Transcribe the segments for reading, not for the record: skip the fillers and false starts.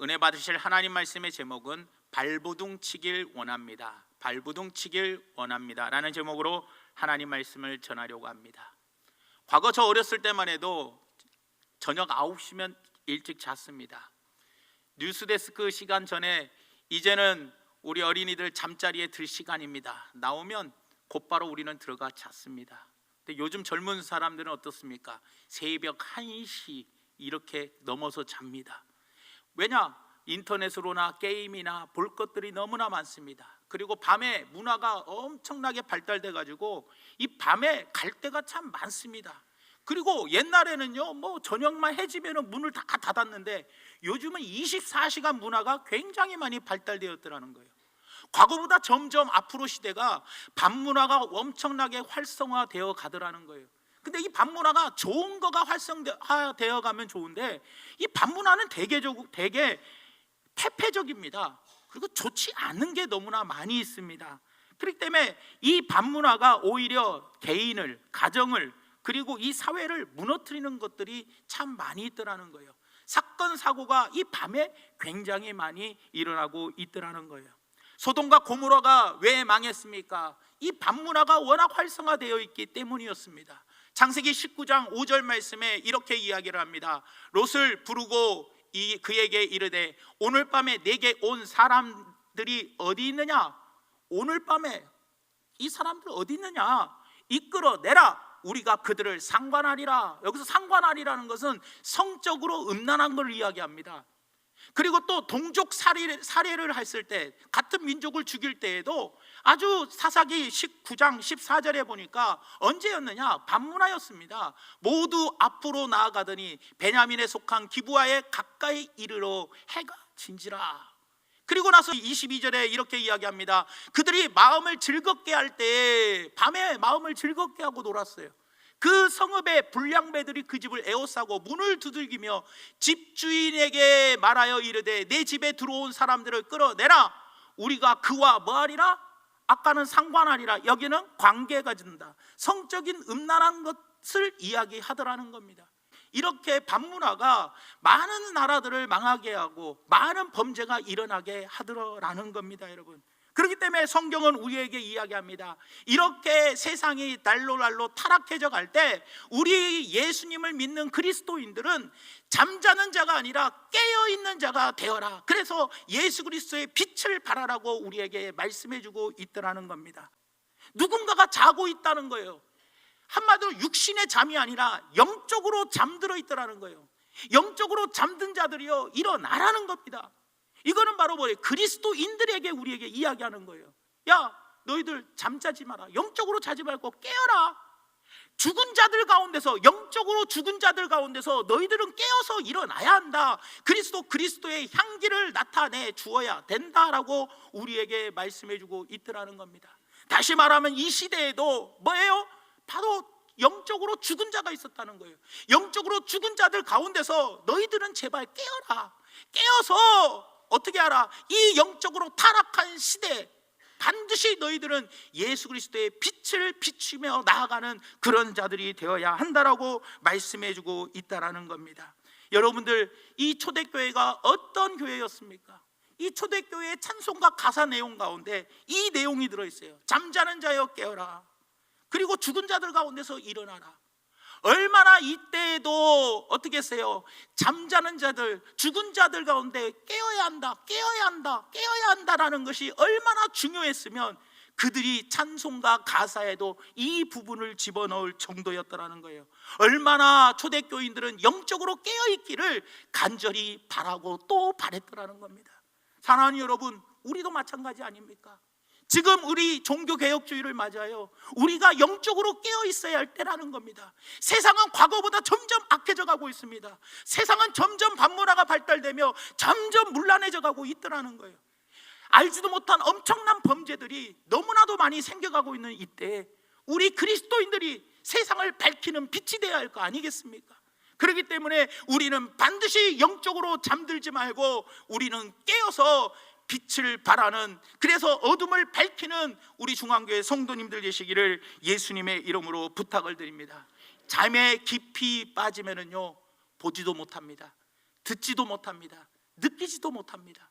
은혜 받으실 하나님 말씀의 제목은 발버둥 치길 원합니다. 발버둥 치길 원합니다 라는 제목으로 하나님 말씀을 전하려고 합니다. 과거 저 어렸을 때만 해도 저녁 9시면 일찍 잤습니다. 뉴스데스크 시간 전에 이제는 우리 어린이들 잠자리에 들 시간입니다. 나오면 곧바로 우리는 들어가 잤습니다. 근데 요즘 젊은 사람들은 어떻습니까? 새벽 1시 이렇게 넘어서 잡니다. 왜냐? 인터넷으로나 게임이나 볼 것들이 너무나 많습니다. 그리고 밤에 문화가 엄청나게 발달돼 가지고 이 밤에 갈 데가 참 많습니다. 그리고 옛날에는요, 저녁만 해지면 문을 다 닫았는데 요즘은 24시간 문화가 굉장히 많이 발달되었더라는 거예요. 과거보다 점점 앞으로 시대가 밤 문화가 엄청나게 활성화되어 가더라는 거예요. 근데 이 밤 문화가 좋은 거가 활성화되어 가면 좋은데 이 밤 문화는 되게 태폐적입니다. 그리고 좋지 않은 게 너무나 많이 있습니다. 그렇기 때문에 이 밤 문화가 오히려 개인을, 가정을, 그리고 이 사회를 무너뜨리는 것들이 참 많이 있더라는 거예요. 사건 사고가 이 밤에 굉장히 많이 일어나고 있더라는 거예요. 소돔과 고모라가 왜 망했습니까? 이 밤 문화가 워낙 활성화되어 있기 때문이었습니다. 창세기 19장 5절 말씀에 이렇게 이야기를 합니다. 롯을 부르고 그에게 이르되 오늘 밤에 내게 온 사람들이 어디 있느냐? 오늘 밤에 이 사람들 어디 있느냐? 이끌어내라. 우리가 그들을 상관하리라. 여기서 상관하리라는 것은 성적으로 음란한 걸 이야기합니다. 그리고 또 동족 살해를 했을 때, 같은 민족을 죽일 때에도 아주 사사기 19장 14절에 보니까 언제였느냐? 밤문화였습니다. 모두 앞으로 나아가더니 베냐민에 속한 기브아에 가까이 이르러 해가 진지라. 그리고 나서 22절에 이렇게 이야기합니다. 그들이 마음을 즐겁게 할 때 밤에 마음을 즐겁게 하고 놀았어요. 그 성읍의 불량배들이 그 집을 에워싸고 문을 두들기며 집주인에게 말하여 이르되 내 집에 들어온 사람들을 끌어내라. 우리가 그와 뭐하리라? 아까는 상관하리라. 여기는 관계가 된다. 성적인 음란한 것을 이야기하더라는 겁니다. 이렇게 밤문화가 많은 나라들을 망하게 하고 많은 범죄가 일어나게 하더라는 겁니다, 여러분. 그렇기 때문에 성경은 우리에게 이야기합니다. 이렇게 세상이 날로 타락해져 갈 때 우리 예수님을 믿는 그리스도인들은 잠자는 자가 아니라 깨어있는 자가 되어라. 그래서 예수 그리스도의 빛을 발하라고 우리에게 말씀해주고 있더라는 겁니다. 누군가가 자고 있다는 거예요. 한마디로 육신의 잠이 아니라 영적으로 잠들어 있더라는 거예요. 영적으로 잠든 자들이요, 일어나라는 겁니다. 이거는 바로 뭐예요? 그리스도인들에게 우리에게 이야기하는 거예요. 야, 너희들 잠자지 마라. 영적으로 자지 말고 깨어라. 죽은 자들 가운데서, 영적으로 죽은 자들 가운데서 너희들은 깨어서 일어나야 한다. 그리스도의 향기를 나타내 주어야 된다라고 우리에게 말씀해주고 있더라는 겁니다. 다시 말하면 이 시대에도 뭐예요? 바로 영적으로 죽은 자가 있었다는 거예요. 영적으로 죽은 자들 가운데서 너희들은 제발 깨어라. 깨어서 어떻게 하라? 이 영적으로 타락한 시대 반드시 너희들은 예수 그리스도의 빛을 비추며 나아가는 그런 자들이 되어야 한다라고 말씀해주고 있다라는 겁니다. 여러분들, 이 초대교회가 어떤 교회였습니까? 이 초대교회의 찬송가 가사 내용 가운데 이 내용이 들어있어요. 잠자는 자여 깨어라. 그리고 죽은 자들 가운데서 일어나라. 얼마나 이때에도 어떻게 했어요? 잠자는 자들, 죽은 자들 가운데 깨어야 한다라는 것이 얼마나 중요했으면 그들이 찬송가 가사에도 이 부분을 집어넣을 정도였더라는 거예요. 얼마나 초대교인들은 영적으로 깨어있기를 간절히 바라고 또 바랬더라는 겁니다. 사랑하는 여러분, 우리도 마찬가지 아닙니까? 지금 우리 종교개혁주의를 맞아요. 우리가 영적으로 깨어있어야 할 때라는 겁니다. 세상은 과거보다 점점 악해져 가고 있습니다. 세상은 점점 밤문화가 발달되며 점점 문란해져 가고 있더라는 거예요. 알지도 못한 엄청난 범죄들이 너무나도 많이 생겨가고 있는 이때 우리 그리스도인들이 세상을 밝히는 빛이 되어야 할 거 아니겠습니까? 그렇기 때문에 우리는 반드시 영적으로 잠들지 말고 우리는 깨어서 빛을 발하는, 그래서 어둠을 밝히는 우리 중앙교회 성도님들 되시기를 예수님의 이름으로 부탁을 드립니다. 잠에 깊이 빠지면은요, 보지도 못합니다. 듣지도 못합니다. 느끼지도 못합니다.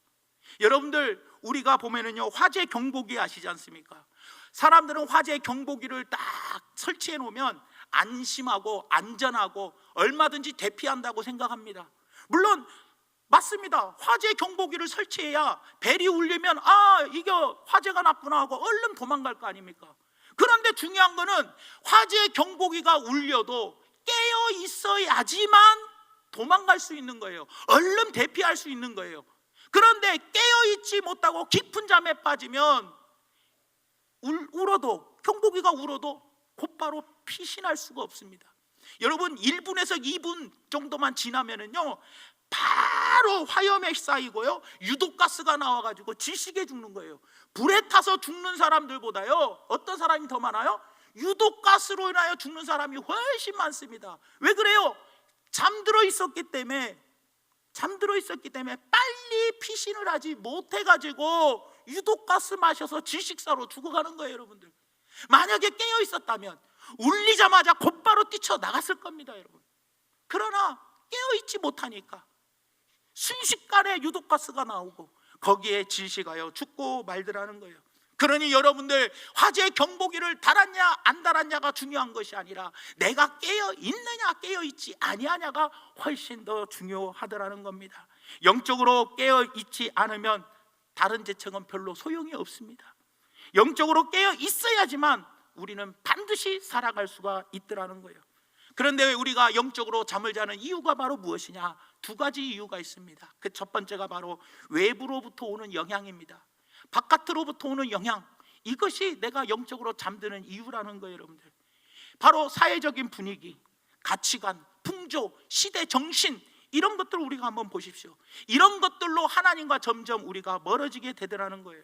여러분들, 우리가 보면은요, 화재 경보기 아시지 않습니까? 사람들은 화재 경보기를 딱 설치해 놓으면 안심하고 안전하고 얼마든지 대피한다고 생각합니다. 물론 맞습니다. 화재 경보기를 설치해야 벨이 울리면 이게 화재가 났구나 하고 얼른 도망갈 거 아닙니까? 그런데 중요한 거는 화재 경보기가 울려도 깨어 있어야지만 도망갈 수 있는 거예요. 얼른 대피할 수 있는 거예요. 그런데 깨어 있지 못하고 깊은 잠에 빠지면 울어도, 경보기가 울어도 곧바로 피신할 수가 없습니다. 여러분, 1분에서 2분 정도만 지나면은요, 바로 화염에 쌓이고요, 유독가스가 나와가지고 질식해 죽는 거예요. 불에 타서 죽는 사람들보다요, 어떤 사람이 더 많아요? 유독가스로 인하여 죽는 사람이 훨씬 많습니다. 왜 그래요? 잠들어 있었기 때문에 빨리 피신을 하지 못해가지고 유독가스 마셔서 질식사로 죽어가는 거예요. 여러분들, 만약에 깨어 있었다면 울리자마자 곧바로 뛰쳐나갔을 겁니다. 여러분, 그러나 깨어 있지 못하니까 순식간에 유독가스가 나오고 거기에 질식하여 죽고 말더라는 거예요. 그러니 여러분들, 화재 경보기를 달았냐 안 달았냐가 중요한 것이 아니라 내가 깨어 있느냐 깨어 있지 아니하냐가 훨씬 더 중요하더라는 겁니다. 영적으로 깨어 있지 않으면 다른 재청은 별로 소용이 없습니다. 영적으로 깨어 있어야지만 우리는 반드시 살아갈 수가 있더라는 거예요. 그런데 우리가 영적으로 잠을 자는 이유가 바로 무엇이냐? 두 가지 이유가 있습니다. 그 첫 번째가 바로 외부로부터 오는 영향입니다. 바깥으로부터 오는 영향, 이것이 내가 영적으로 잠드는 이유라는 거예요. 여러분들, 바로 사회적인 분위기, 가치관, 풍조, 시대 정신, 이런 것들을 우리가 한번 보십시오. 이런 것들로 하나님과 점점 우리가 멀어지게 되더라는 거예요.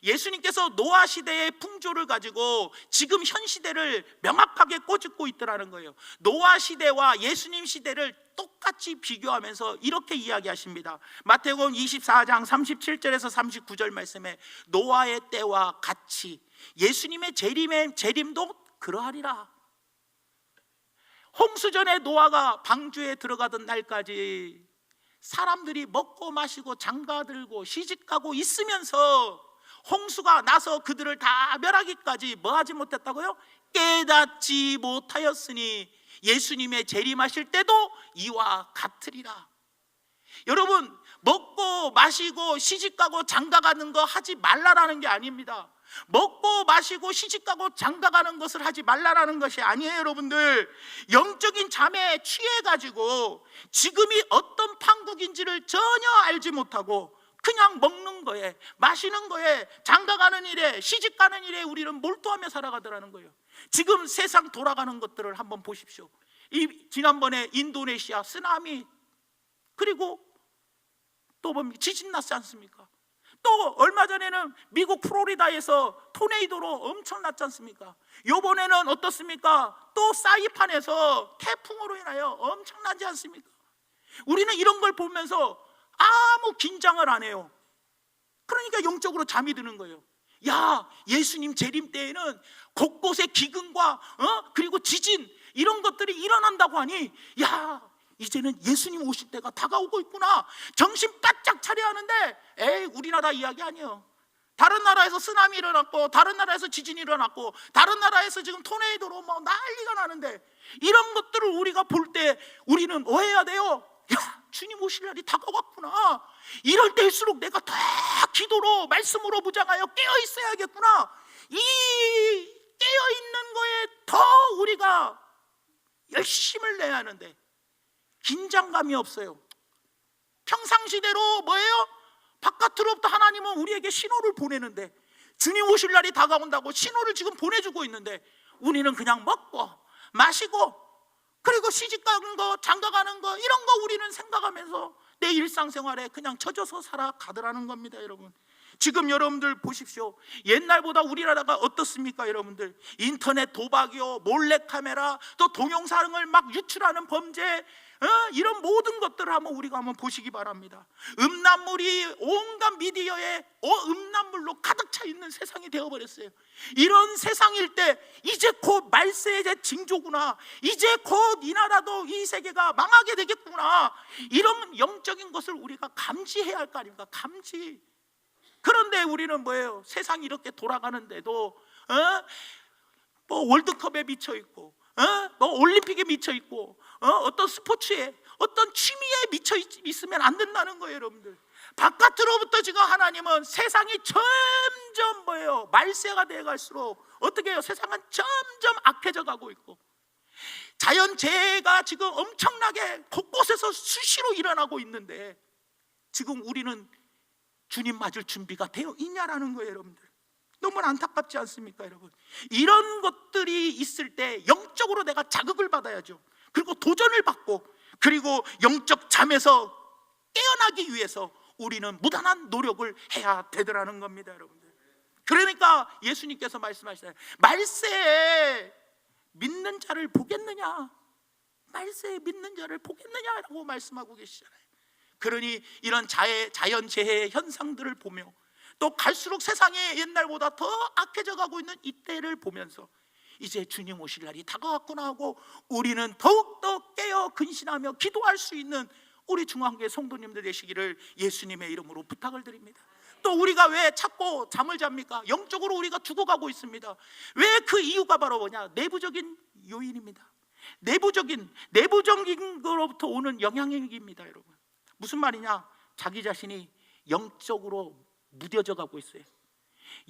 예수님께서 노아 시대의 풍조를 가지고 지금 현 시대를 명확하게 꼬집고 있더라는 거예요. 노아 시대와 예수님 시대를 똑같이 비교하면서 이렇게 이야기하십니다. 마태복음 24장 37절에서 39절 말씀에 노아의 때와 같이 예수님의 재림도 그러하리라. 홍수전에 노아가 방주에 들어가던 날까지 사람들이 먹고 마시고 장가들고 시집가고 있으면서 홍수가 나서 그들을 다 멸하기까지 뭐하지 못했다고요? 깨닫지 못하였으니 예수님의 재림하실 때도 이와 같으리라. 여러분, 먹고 마시고 시집가고 장가가는 거 하지 말라라는 게 아닙니다. 먹고 마시고 시집가고 장가가는 것을 하지 말라라는 것이 아니에요. 여러분들, 영적인 잠에 취해가지고 지금이 어떤 판국인지를 전혀 알지 못하고 그냥 먹는 거에, 마시는 거에, 장가가는 일에, 시집가는 일에 우리는 몰두하며 살아가더라는 거예요. 지금 세상 돌아가는 것들을 한번 보십시오. 지난번에 인도네시아 쓰나미, 그리고 또 뭡니까? 지진 났지 않습니까? 또 얼마 전에는 미국 플로리다에서 토네이도로 엄청 났지 않습니까? 이번에는 어떻습니까? 또 사이판에서 태풍으로 인하여 엄청나지 않습니까? 우리는 이런 걸 보면서 아무 긴장을 안 해요. 그러니까 영적으로 잠이 드는 거예요. 야, 예수님 재림 때에는 곳곳에 기근과 그리고 지진, 이런 것들이 일어난다고 하니, 야, 이제는 예수님 오실 때가 다가오고 있구나, 정신 바짝 차려야 하는데, 에이, 우리나라 이야기 아니에요. 다른 나라에서 쓰나미 일어났고, 다른 나라에서 지진이 일어났고, 다른 나라에서 지금 토네이도로 뭐 난리가 나는데, 이런 것들을 우리가 볼 때 우리는 뭐 해야 돼요? 야, 주님 오실 날이 다가왔구나. 이럴 때일수록 내가 더 기도로, 말씀으로 무장하여 깨어 있어야겠구나. 이 깨어 있는 거에 더 우리가 열심을 내야 하는데 긴장감이 없어요. 평상시대로 뭐예요? 바깥으로부터 하나님은 우리에게 신호를 보내는데, 주님 오실 날이 다가온다고 신호를 지금 보내주고 있는데, 우리는 그냥 먹고 마시고 그리고 시집가는 거, 장가가는 거, 이런 거 우리는 생각하면서 내 일상생활에 그냥 젖어서 살아가더라는 겁니다. 여러분, 지금 여러분들 보십시오. 옛날보다 우리나라가 어떻습니까? 여러분들, 인터넷 도박이요, 몰래카메라, 또 동영상을 막 유출하는 범죄, 이런 모든 것들을 우리가 보시기 바랍니다. 음란물이 온갖 미디어에 음란물로 가득 차 있는 세상이 되어버렸어요. 이런 세상일 때 이제 곧 말세의 징조구나, 이제 곧 이 나라도 이 세계가 망하게 되겠구나, 이런 영적인 것을 우리가 감지해야 할 거 아닙니까? 감지. 그런데 우리는 뭐예요? 세상이 이렇게 돌아가는데도 월드컵에 미쳐 있고, 올림픽에 미쳐 있고, 어떤 스포츠에, 어떤 취미에 미쳐 있으면 안 된다는 거예요, 여러분들. 바깥으로부터 지금 하나님은 세상이 점점 말세가 되어 갈수록 어떻게 해요? 세상은 점점 악해져 가고 있고, 자연재해가 지금 엄청나게 곳곳에서 수시로 일어나고 있는데 지금 우리는 주님 맞을 준비가 되어 있냐라는 거예요, 여러분들. 너무 안타깝지 않습니까, 여러분? 이런 것들이 있을 때 영적으로 내가 자극을 받아야죠. 그리고 도전을 받고, 그리고 영적 잠에서 깨어나기 위해서 우리는 무단한 노력을 해야 되더라는 겁니다, 여러분들. 그러니까 예수님께서 말씀하시잖아요. 말세에 믿는 자를 보겠느냐, 말세에 믿는 자를 보겠느냐라고 말씀하고 계시잖아요. 그러니 이런 자연재해의 현상들을 보며, 또 갈수록 세상이 옛날보다 더 악해져 가고 있는 이때를 보면서 이제 주님 오실 날이 다가왔구나 하고 우리는 더욱더 깨어 근신하며 기도할 수 있는 우리 중앙교회 성도님들 되시기를 예수님의 이름으로 부탁을 드립니다. 또 우리가 왜 자꾸 잠을 잡니까? 영적으로 우리가 죽어가고 있습니다. 왜? 그 이유가 바로 뭐냐? 내부적인 요인입니다. 내부적인 거로부터 오는 영향력입니다, 여러분. 무슨 말이냐? 자기 자신이 영적으로 무뎌져 가고 있어요.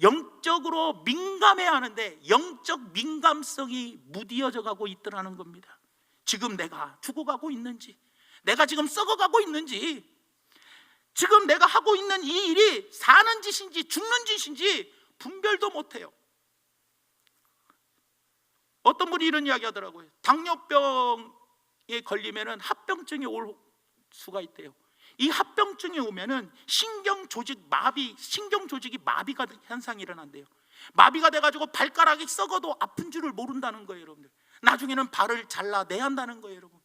영적으로 민감해야 하는데 영적 민감성이 무뎌져 가고 있더라는 겁니다. 지금 내가 죽어가고 있는지, 내가 지금 썩어가고 있는지, 지금 내가 하고 있는 이 일이 사는 짓인지 죽는 짓인지 분별도 못해요. 어떤 분이 이런 이야기 하더라고요. 당뇨병에 걸리면 합병증이 올 수가 있대요. 이 합병증이 오면은 신경 조직이 마비가 현상이 일어난대요. 마비가 돼가지고 발가락이 썩어도 아픈 줄을 모른다는 거예요, 여러분들. 나중에는 발을 잘라내야 한다는 거예요, 여러분.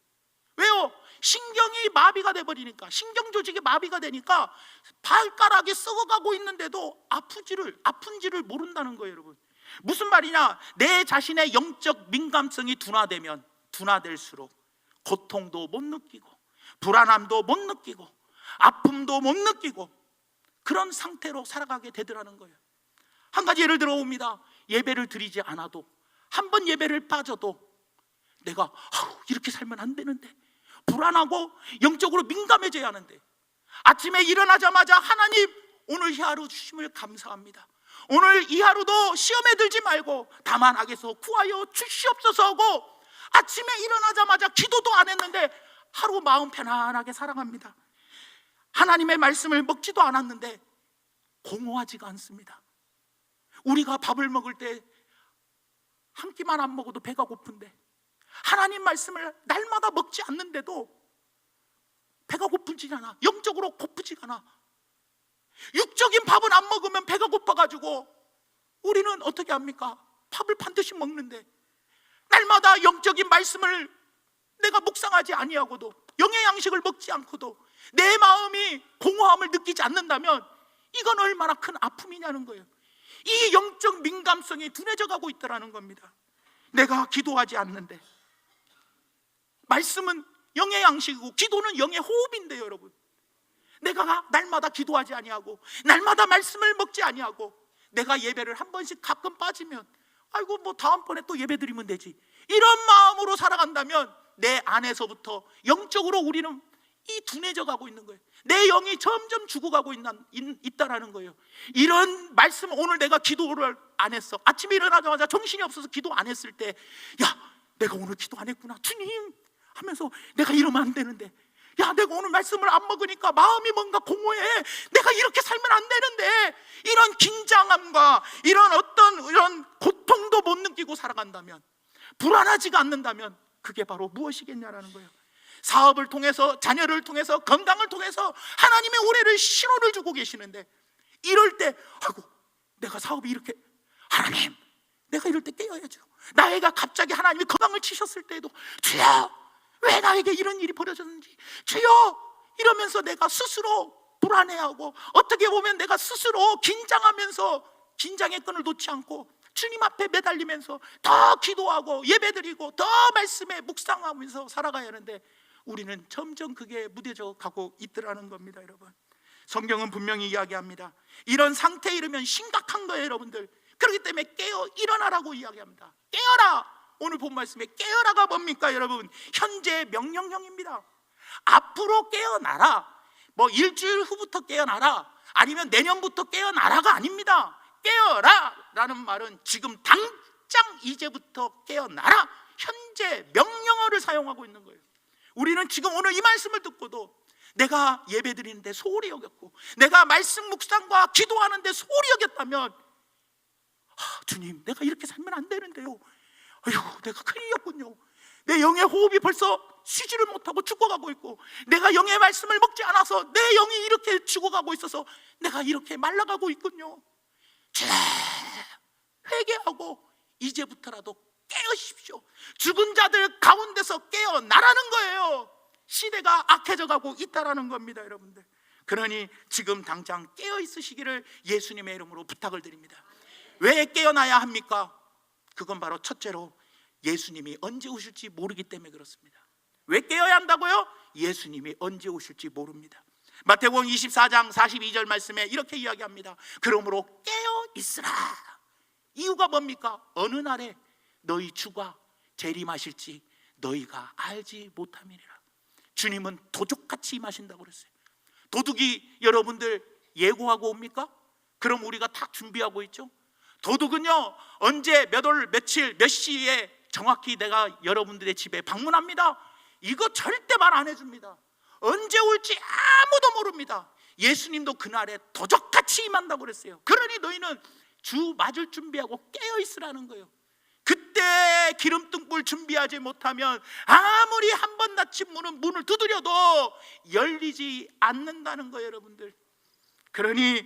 왜요? 신경이 마비가 돼버리니까, 신경 조직이 마비가 되니까 발가락이 썩어가고 있는데도 아픈지를 모른다는 거예요, 여러분. 무슨 말이냐? 내 자신의 영적 민감성이 둔화될수록 고통도 못 느끼고, 불안함도 못 느끼고, 아픔도 못 느끼고, 그런 상태로 살아가게 되더라는 거예요. 한 가지 예를 들어봅니다. 예배를 드리지 않아도, 한 번 예배를 빠져도 내가 이렇게 살면 안 되는데, 불안하고 영적으로 민감해져야 하는데, 아침에 일어나자마자 하나님 오늘 이 하루 주심을 감사합니다, 오늘 이 하루도 시험에 들지 말고 다만 악에서 구하여 주시옵소서 하고 아침에 일어나자마자 기도도 안 했는데 하루 마음 편안하게 살아갑니다. 하나님의 말씀을 먹지도 않았는데 공허하지가 않습니다. 우리가 밥을 먹을 때 한 끼만 안 먹어도 배가 고픈데, 하나님 말씀을 날마다 먹지 않는데도 배가 고프지가 않아. 영적으로 고프지가 않아. 육적인 밥은 안 먹으면 배가 고파가지고 우리는 어떻게 합니까? 밥을 반드시 먹는데 날마다 영적인 말씀을 내가 묵상하지 아니하고도, 영의 양식을 먹지 않고도 내 마음이 공허함을 느끼지 않는다면 이건 얼마나 큰 아픔이냐는 거예요. 이 영적 민감성이 둔해져 가고 있다는 겁니다. 내가 기도하지 않는데, 말씀은 영의 양식이고 기도는 영의 호흡인데요, 여러분. 내가 날마다 기도하지 아니하고 날마다 말씀을 먹지 아니하고 내가 예배를 한 번씩 가끔 빠지면 아이고 뭐 다음번에 또 예배 드리면 되지, 이런 마음으로 살아간다면 내 안에서부터 영적으로 우리는 이 둔해져 가고 있는 거예요. 내 영이 점점 죽어가고 있다라는 거예요. 이런 말씀, 오늘 내가 기도를 안 했어, 아침에 일어나자마자 정신이 없어서 기도 안 했을 때, 야 내가 오늘 기도 안 했구나 주님 하면서, 내가 이러면 안 되는데, 야 내가 오늘 말씀을 안 먹으니까 마음이 뭔가 공허해, 내가 이렇게 살면 안 되는데, 이런 긴장함과 이런 고통도 못 느끼고 살아간다면, 불안하지가 않는다면 그게 바로 무엇이겠냐라는 거예요. 사업을 통해서, 자녀를 통해서, 건강을 통해서 하나님의 올해를 신호를 주고 계시는데, 이럴 때 아이고 내가 사업이 이렇게, 하나님 내가 이럴 때 깨어야죠. 나애가 갑자기 하나님이 건강을 치셨을 때도 주여 왜 나에게 이런 일이 벌어졌는지 주여 이러면서 내가 스스로 불안해하고 어떻게 보면 내가 스스로 긴장하면서 긴장의 끈을 놓지 않고 주님 앞에 매달리면서 더 기도하고 예배드리고 더 말씀에 묵상하면서 살아가야 하는데 우리는 점점 그게 무뎌져 가고 있더라는 겁니다. 여러분, 성경은 분명히 이야기합니다. 이런 상태에 이르면 심각한 거예요, 여러분들. 그렇기 때문에 깨어 일어나라고 이야기합니다. 깨어라! 오늘 본 말씀에 깨어라가 뭡니까, 여러분? 현재 명령형입니다. 앞으로 깨어나라, 뭐 일주일 후부터 깨어나라, 아니면 내년부터 깨어나라가 아닙니다. 깨어라 라는 말은 지금 당장 이제부터 깨어나라, 현재 명령어를 사용하고 있는 거예요. 우리는 지금 오늘 이 말씀을 듣고도 내가 예배 드리는데 소홀히 여겼고 내가 말씀 묵상과 기도하는데 소홀히 여겼다면 주님, 내가 이렇게 살면 안 되는데요. 아이고, 내가 큰일이었군요. 내 영의 호흡이 벌써 쉬지를 못하고 죽어가고 있고 내가 영의 말씀을 먹지 않아서 내 영이 이렇게 죽어가고 있어서 내가 이렇게 말라가고 있군요. 회개하고 이제부터라도 깨어십시오. 죽은 자들 가운데서 깨어나라는 거예요. 시대가 악해져 가고 있다라는 겁니다, 여러분들. 그러니 지금 당장 깨어 있으시기를 예수님의 이름으로 부탁을 드립니다. 왜 깨어나야 합니까? 그건 바로 첫째로 예수님이 언제 오실지 모르기 때문에 그렇습니다. 왜 깨어야 한다고요? 예수님이 언제 오실지 모릅니다. 마태복음 24장 42절 말씀에 이렇게 이야기합니다. 그러므로 깨어 있으라. 이유가 뭡니까? 어느 날에 너희 주가 재림하실지 너희가 알지 못함이니라. 주님은 도둑같이 임하신다고 그랬어요. 도둑이 여러분들 예고하고 옵니까? 그럼 우리가 다 준비하고 있죠. 도둑은요, 언제 몇 월 며칠 몇 시에 정확히 내가 여러분들의 집에 방문합니다. 이거 절대 말 안 해줍니다. 언제 올지 아무도 모릅니다. 예수님도 그날에 도적같이 임한다고 그랬어요. 그러니 너희는 주 맞을 준비하고 깨어 있으라는 거예요. 그때 기름등불 준비하지 못하면 아무리 한 번 닫힌 문을 두드려도 열리지 않는다는 거예요, 여러분들. 그러니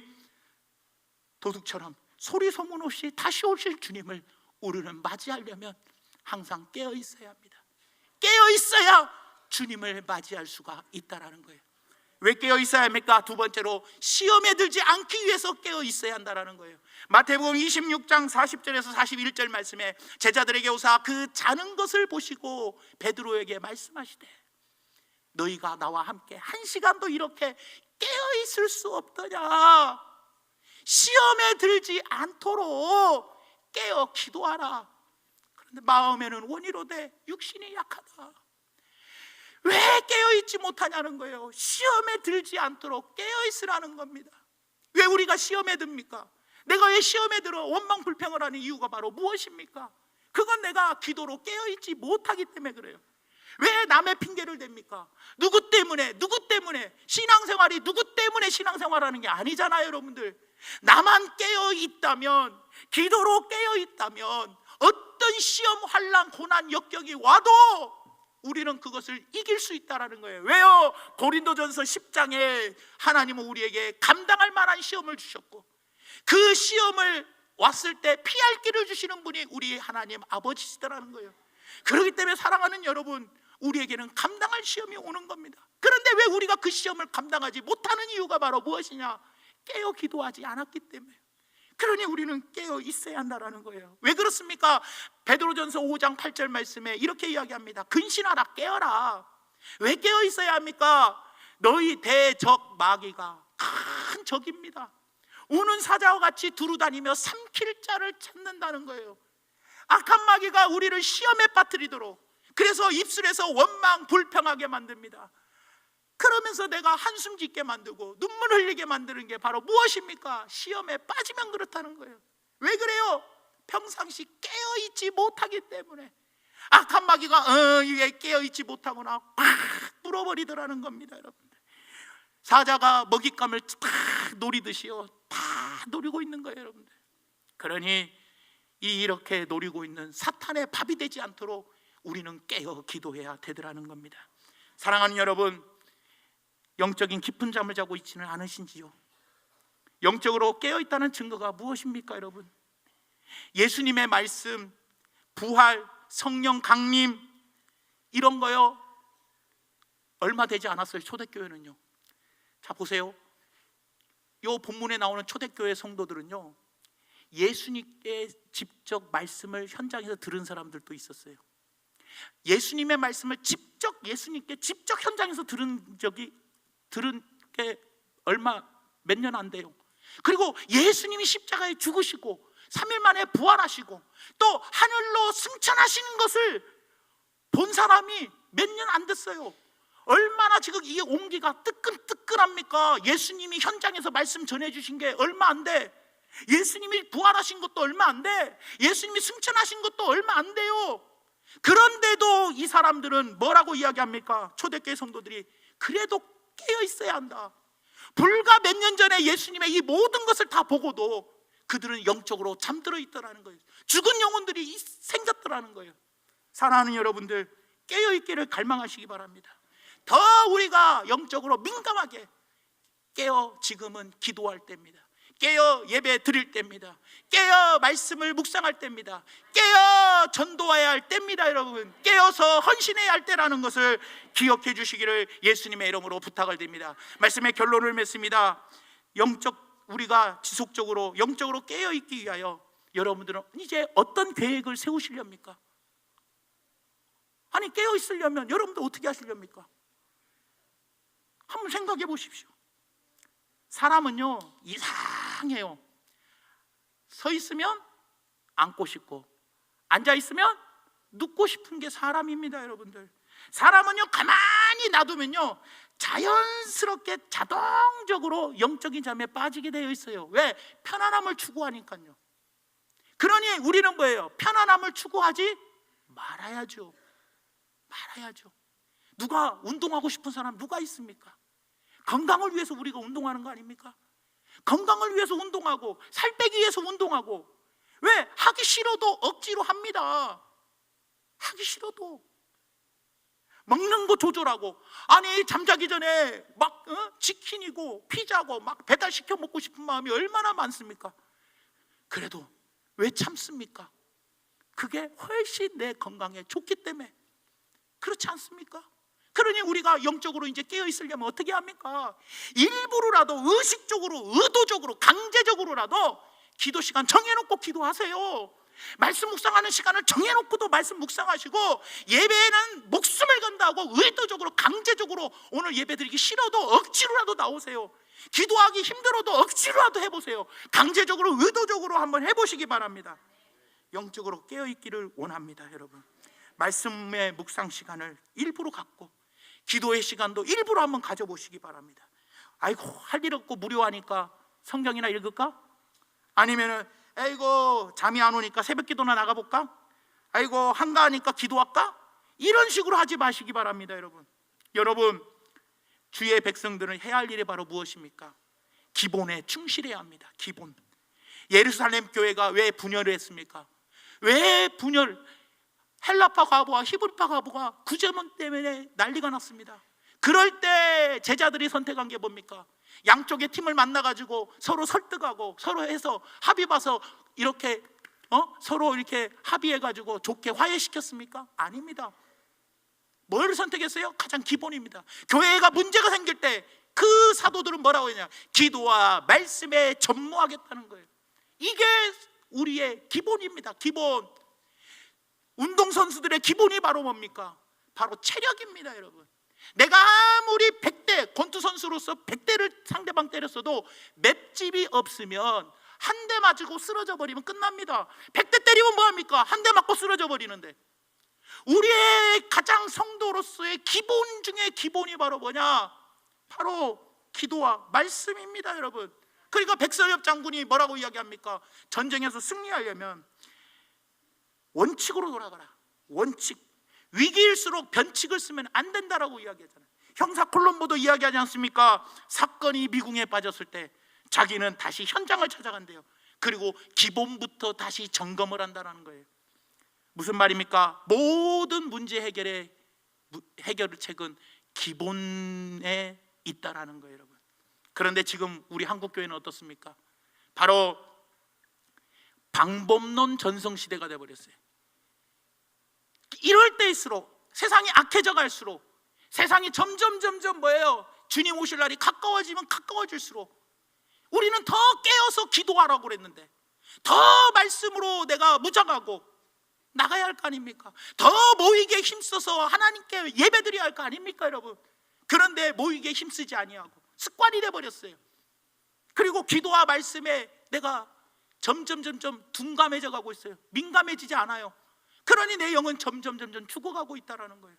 도둑처럼 소리 소문 없이 다시 오실 주님을 우리는 맞이하려면 항상 깨어 있어야 합니다. 깨어 있어야 주님을 맞이할 수가 있다라는 거예요. 왜 깨어 있어야 합니까? 두 번째로 시험에 들지 않기 위해서 깨어 있어야 한다라는 거예요. 마태복음 26장 40절에서 41절 말씀에 제자들에게 오사 그 자는 것을 보시고 베드로에게 말씀하시되 너희가 나와 함께 한 시간도 이렇게 깨어 있을 수 없더냐. 시험에 들지 않도록 깨어 기도하라. 그런데 마음에는 원이로되 육신이 약하다. 왜 깨어있지 못하냐는 거예요. 시험에 들지 않도록 깨어있으라는 겁니다. 왜 우리가 시험에 듭니까? 내가 왜 시험에 들어 원망불평을 하는 이유가 바로 무엇입니까? 그건 내가 기도로 깨어있지 못하기 때문에 그래요. 왜 남의 핑계를 댑니까? 누구 때문에 신앙생활이 누구 때문에 신앙생활하는 게 아니잖아요, 여러분들. 나만 깨어있다면, 기도로 깨어있다면 어떤 시험, 환난, 고난, 역경이 와도 우리는 그것을 이길 수 있다는 거예요. 왜요? 고린도전서 10장에 하나님은 우리에게 감당할 만한 시험을 주셨고 그 시험을 왔을 때 피할 길을 주시는 분이 우리 하나님 아버지시더라는 거예요. 그렇기 때문에 사랑하는 여러분, 우리에게는 감당할 시험이 오는 겁니다. 그런데 왜 우리가 그 시험을 감당하지 못하는 이유가 바로 무엇이냐? 깨어 기도하지 않았기 때문에. 그러니 우리는 깨어 있어야 한다는 거예요. 왜 그렇습니까? 베드로전서 5장 8절 말씀에 이렇게 이야기합니다. 근신하라, 깨어라. 왜 깨어 있어야 합니까? 너희 대적 마귀가 큰 적입니다. 우는 사자와 같이 두루다니며 삼킬 자를 찾는다는 거예요. 악한 마귀가 우리를 시험에 빠뜨리도록, 그래서 입술에서 원망 불평하게 만듭니다. 그러면서 내가 한숨 짓게 만들고 눈물 흘리게 만드는 게 바로 무엇입니까? 시험에 빠지면 그렇다는 거예요. 왜 그래요? 평상시 깨어있지 못하기 때문에. 악한 마귀가 이게 깨어있지 못하거나 팍 불어버리더라는 겁니다, 여러분들. 사자가 먹잇감을 팍 노리듯이요, 다 노리고 있는 거예요, 여러분들. 그러니 이렇게 노리고 있는 사탄의 밥이 되지 않도록 우리는 깨어 기도해야 되더라는 겁니다. 사랑하는 여러분, 영적인 깊은 잠을 자고 있지는 않으신지요? 영적으로 깨어있다는 증거가 무엇입니까, 여러분? 예수님의 말씀, 부활, 성령 강림, 이런 거요 얼마 되지 않았어요. 초대교회는요. 자 보세요. 요 본문에 나오는 초대교회 성도들은요, 예수님께 직접 말씀을 현장에서 들은 사람들도 있었어요. 예수님의 말씀을 예수님께 직접 현장에서 들은 게 몇 년 안 돼요. 그리고 예수님이 십자가에 죽으시고 3일 만에 부활하시고 또 하늘로 승천하시는 것을 본 사람이 몇 년 안 됐어요. 얼마나 지금 이 온기가 뜨끈뜨끈합니까? 예수님이 현장에서 말씀 전해주신 게 얼마 안 돼. 예수님이 부활하신 것도 얼마 안 돼. 예수님이 승천하신 것도 얼마 안 돼요. 그런데도 이 사람들은 뭐라고 이야기합니까? 초대교회 성도들이 그래도 깨어 있어야 한다. 불과 몇 년 전에 예수님의 이 모든 것을 다 보고도 그들은 영적으로 잠들어 있더라는 거예요. 죽은 영혼들이 생겼더라는 거예요. 사랑하는 여러분들, 깨어 있기를 갈망하시기 바랍니다. 더 우리가 영적으로 민감하게 깨어 지금은 기도할 때입니다. 깨어 예배 드릴 때입니다. 깨어 말씀을 묵상할 때입니다. 깨어 전도해야 할 때입니다. 여러분, 깨어서 헌신해야 할 때라는 것을 기억해 주시기를 예수님의 이름으로 부탁을 드립니다. 말씀의 결론을 맺습니다. 우리가 지속적으로 영적으로 깨어 있기 위하여 여러분들은 이제 어떤 계획을 세우시렵니까? 아니, 깨어 있으려면 여러분들 어떻게 하시렵니까? 한번 생각해 보십시오. 사람은요, 이상해요. 서 있으면 앉고 싶고, 앉아 있으면 눕고 싶은 게 사람입니다. 여러분들, 사람은요, 가만히 놔두면요 자연스럽게 자동적으로 영적인 잠에 빠지게 되어 있어요. 왜? 편안함을 추구하니까요. 그러니 우리는 뭐예요? 편안함을 추구하지 말아야죠. 누가 운동하고 싶은 사람 누가 있습니까? 건강을 위해서 우리가 운동하는 거 아닙니까? 건강을 위해서 운동하고, 살 빼기 위해서 운동하고. 왜? 하기 싫어도 억지로 합니다. 하기 싫어도. 먹는 거 조절하고, 아니 잠자기 전에 막 치킨이고 피자고 막 배달시켜 먹고 싶은 마음이 얼마나 많습니까? 그래도 왜 참습니까? 그게 훨씬 내 건강에 좋기 때문에. 그렇지 않습니까? 그러니 우리가 영적으로 이제 깨어 있으려면 어떻게 합니까? 일부러라도, 의식적으로, 의도적으로, 강제적으로라도 기도 시간 정해놓고 기도하세요. 말씀 묵상하는 시간을 정해놓고도 말씀 묵상하시고, 예배에는 목숨을 건다고 의도적으로, 강제적으로 오늘 예배 드리기 싫어도 억지로라도 나오세요. 기도하기 힘들어도 억지로라도 해보세요. 강제적으로, 의도적으로 한번 해보시기 바랍니다. 영적으로 깨어있기를 원합니다. 여러분, 말씀의 묵상 시간을 일부러 갖고, 기도의 시간도 일부러 한번 가져보시기 바랍니다. 아이고, 할 일 없고 무료하니까 성경이나 읽을까? 아니면은 아이고, 잠이 안 오니까 새벽 기도나 나가볼까? 아이고, 한가하니까 기도할까? 이런 식으로 하지 마시기 바랍니다. 여러분, 주의 백성들은 해야 할 일이 바로 무엇입니까? 기본에 충실해야 합니다. 기본. 예루살렘 교회가 왜 분열을 했습니까? 왜 분열? 헬라파 과부와 히브리파 과부가 구제문 때문에 난리가 났습니다. 그럴 때 제자들이 선택한 게 뭡니까? 양쪽의 팀을 만나가지고 서로 설득하고 서로 해서 합의 봐서 이렇게 서로 이렇게 합의해가지고 좋게 화해시켰습니까? 아닙니다. 뭘 선택했어요? 가장 기본입니다. 교회가 문제가 생길 때 그 사도들은 뭐라고 했냐? 기도와 말씀에 전무하겠다는 거예요. 이게 우리의 기본입니다. 기본. 운동선수들의 기본이 바로 뭡니까? 바로 체력입니다. 여러분, 내가 아무리 100대 권투선수로서 100대를 상대방 때렸어도 맷집이 없으면 한 대 맞고 쓰러져 버리면 끝납니다. 100대 때리면 뭐합니까? 한 대 맞고 쓰러져 버리는데, 우리의 가장 성도로서의 기본 중에 기본이 바로 뭐냐? 바로 기도와 말씀입니다. 여러분, 그러니까 백설엽 장군이 뭐라고 이야기합니까? 전쟁에서 승리하려면 원칙으로 돌아가라. 원칙. 위기일수록 변칙을 쓰면 안 된다라고 이야기하잖아요. 형사 콜롬보도 이야기하지 않습니까? 사건이 미궁에 빠졌을 때 자기는 다시 현장을 찾아간대요. 그리고 기본부터 다시 점검을 한다는 거예요. 무슨 말입니까? 모든 문제 해결책은 기본에 있다라는 거예요. 여러분, 그런데 지금 우리 한국교회는 어떻습니까? 바로 방법론 전성시대가 되어버렸어요. 이럴 때일수록, 세상이 악해져 갈수록 세상이 점점 뭐예요? 주님 오실 날이 가까워지면 가까워질수록 우리는 더 깨어서 기도하라고 그랬는데 더 말씀으로 내가 무장하고 나가야 할 거 아닙니까? 더 모이게 힘써서 하나님께 예배드려야 할 거 아닙니까, 여러분? 그런데 모이게 힘쓰지 아니하고 습관이 돼버렸어요. 그리고 기도와 말씀에 내가 점점 둔감해져 가고 있어요. 민감해지지 않아요. 그러니 내 영은 점점 죽어가고 있다는 거예요.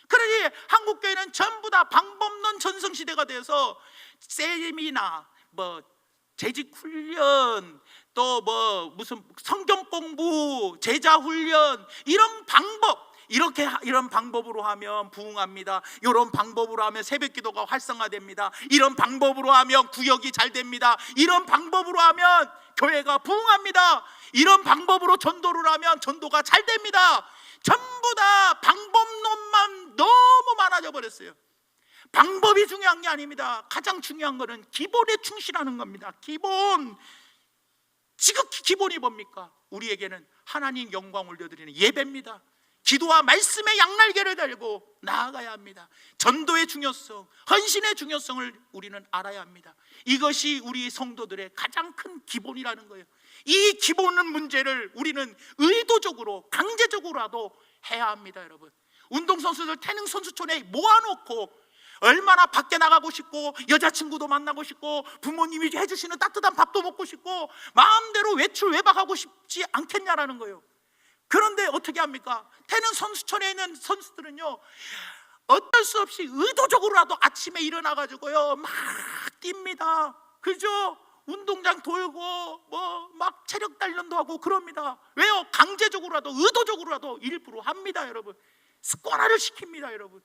그러니 한국교회는 전부 다 방법론 전성시대가 되어서 세미나 재직훈련, 또 무슨 성경공부, 제자훈련, 이런 방법, 이런 방법으로 하면 부흥합니다. 이런 방법으로 하면 새벽기도가 활성화됩니다. 이런 방법으로 하면 구역이 잘 됩니다. 이런 방법으로 하면 교회가 부흥합니다. 이런 방법으로 전도를 하면 전도가 잘 됩니다. 전부 다 방법론만 너무 많아져 버렸어요. 방법이 중요한 게 아닙니다. 가장 중요한 것은 기본에 충실하는 겁니다. 기본. 지극히 기본이 뭡니까? 우리에게는 하나님 영광 올려드리는 예배입니다. 기도와 말씀의 양날개를 달고 나아가야 합니다. 전도의 중요성, 헌신의 중요성을 우리는 알아야 합니다. 이것이 우리 성도들의 가장 큰 기본이라는 거예요. 이 기본 문제를 우리는 의도적으로 강제적으로라도 해야 합니다. 여러분, 운동선수들 태능 선수촌에 모아놓고 얼마나 밖에 나가고 싶고 여자친구도 만나고 싶고 부모님이 해주시는 따뜻한 밥도 먹고 싶고 마음대로 외출 외박하고 싶지 않겠냐라는 거예요. 그런데 어떻게 합니까? 태능 선수촌에 있는 선수들은요, 어쩔 수 없이 의도적으로라도 아침에 일어나가지고요 막 뜁니다. 그죠? 운동장 돌고 막 체력 단련도 하고 그럽니다. 왜요? 강제적으로라도 의도적으로라도 일부러 합니다. 여러분, 습관화를 시킵니다. 여러분,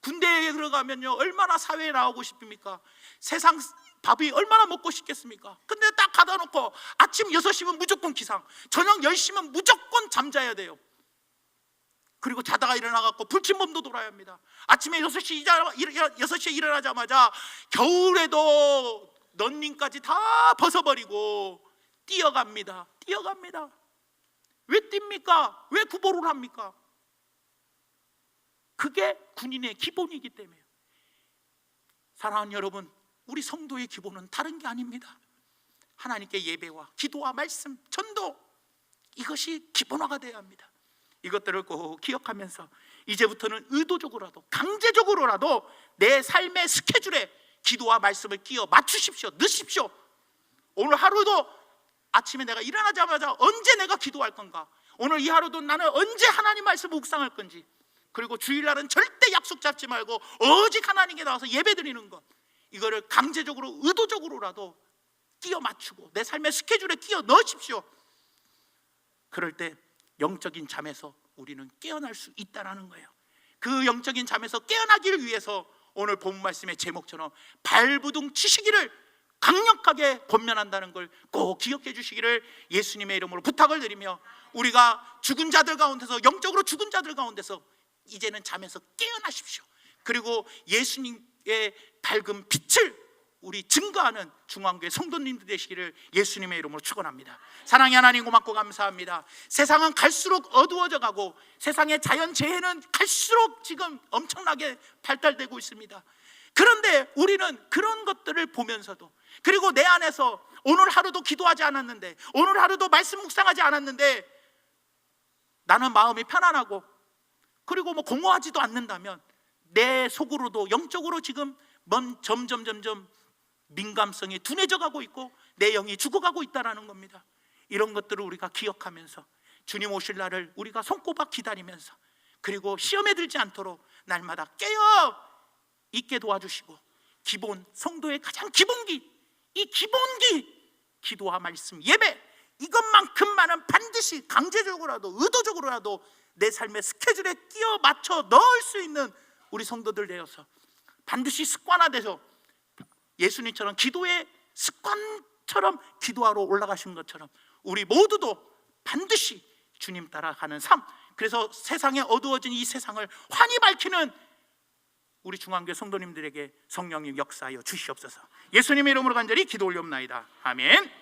군대에 들어가면요 얼마나 사회에 나오고 싶습니까? 세상 밥이 얼마나 먹고 싶겠습니까? 근데 딱 가다 놓고 아침 6시면 무조건 기상, 저녁 10시면 무조건 잠자야 돼요. 그리고 자다가 일어나갖고 불침범도 돌아야 합니다. 아침에 6시에 일어나자마자 겨울에도 런닝까지 다 벗어버리고 뛰어갑니다. 왜 뜁니까? 왜 구보를 합니까? 그게 군인의 기본이기 때문에요. 사랑하는 여러분, 우리 성도의 기본은 다른 게 아닙니다. 하나님께 예배와 기도와 말씀, 전도, 이것이 기본화가 되어야 합니다. 이것들을 꼭 기억하면서 이제부터는 의도적으로라도 강제적으로라도 내 삶의 스케줄에 기도와 말씀을 끼워 맞추십시오. 넣으십시오. 오늘 하루도 아침에 내가 일어나자마자 언제 내가 기도할 건가, 오늘 이 하루도 나는 언제 하나님 말씀을 묵상할 건지, 그리고 주일날은 절대 약속 잡지 말고 오직 하나님께 나와서 예배 드리는 것, 이거를 강제적으로 의도적으로라도 끼워 맞추고 내 삶의 스케줄에 끼워 넣으십시오. 그럴 때 영적인 잠에서 우리는 깨어날 수 있다는 거예요. 그 영적인 잠에서 깨어나기를 위해서 오늘 본문 말씀의 제목처럼 발부둥 치시기를 강력하게 권면한다는 걸 꼭 기억해 주시기를 예수님의 이름으로 부탁을 드리며, 우리가 죽은 자들 가운데서, 영적으로 죽은 자들 가운데서 이제는 잠에서 깨어나십시오. 그리고 예수님의 밝은 빛을 우리 증거하는 중앙교회 성도님들 되시기를 예수님의 이름으로 축원합니다. 사랑의 하나님, 고맙고 감사합니다. 세상은 갈수록 어두워져 가고 세상의 자연재해는 갈수록 지금 엄청나게 발달되고 있습니다. 그런데 우리는 그런 것들을 보면서도, 그리고 내 안에서 오늘 하루도 기도하지 않았는데, 오늘 하루도 말씀 묵상하지 않았는데 나는 마음이 편안하고 그리고 공허하지도 않는다면 내 속으로도 영적으로 지금 점점 민감성이 둔해져 가고 있고 내 영이 죽어가고 있다는 겁니다. 이런 것들을 우리가 기억하면서 주님 오실 날을 우리가 손꼽아 기다리면서, 그리고 시험에 들지 않도록 날마다 깨어 있게 도와주시고, 기본, 성도의 가장 기본기, 이 기본기 기도와 말씀, 예배, 이것만큼만은 반드시 강제적으로라도 의도적으로라도 내 삶의 스케줄에 끼워 맞춰 넣을 수 있는 우리 성도들 되어서 반드시 습관화돼서 예수님처럼 기도의 습관처럼 기도하러 올라가신 것처럼 우리 모두도 반드시 주님 따라가는 삶, 그래서 세상에 어두워진 이 세상을 환히 밝히는 우리 중앙교회 성도님들에게 성령님 역사하여 주시옵소서. 예수님의 이름으로 간절히 기도 올려옵나이다. 아멘.